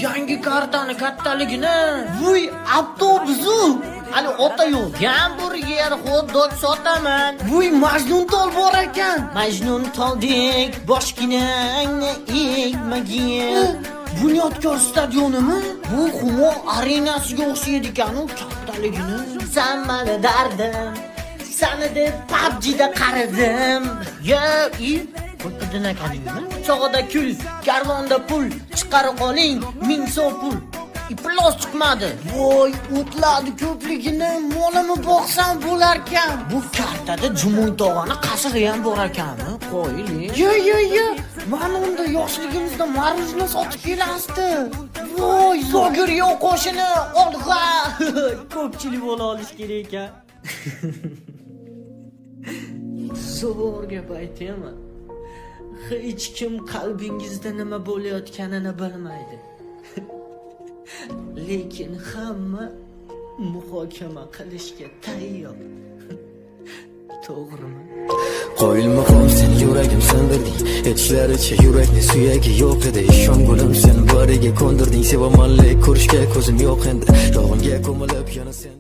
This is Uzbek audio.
yangi kartani kattaligini. Vuy, avtobusu. Hali ota yo'q. Gamburger, hot-dog sotaman. Vuy, Majnun tol bor ekan. Majnun toldek, boshginangni egmagin. Bunyodkor stadionimi? Bu Humo arenasiga o'xshaydi ekan-u kattaligini. Sen meni dardim, seni deb PUBG'da qaradim. Yo, qo'ltidan akaningmi? Chog'ida kul, karvonda pul, chiqarib qoling 1000 so'm pul. Iplos chiqmadi. Voy, o'tladi ko'pligini molimi boqsam bo'lar ekan. Bu kartada Jumoy tog'ani qasri ham bor ekanmi? Qo'yli. Yo. Mana unda yoshligimizda maruzna sotib kelasdi. Voy, Zogir yo'q qo'shini, olg'a. Ko'pchilik bo'la olish kerak ekan. Zo'r gap aytaymi? Hech kim qalbingizda nima bo'layotganini bilmaydi. Lekin hamma muhokama qilishga tayyor. To'g'rimi? Qo'yilmaqom sen yuragim sindirding, aytishlaricha yurakni suyagi yo'q edi. Ishongulim sen bariga ko'ndirding, sevamanlik ko'rishga ko'zim yo'q endi. Yolg'onga ko'milib yana sen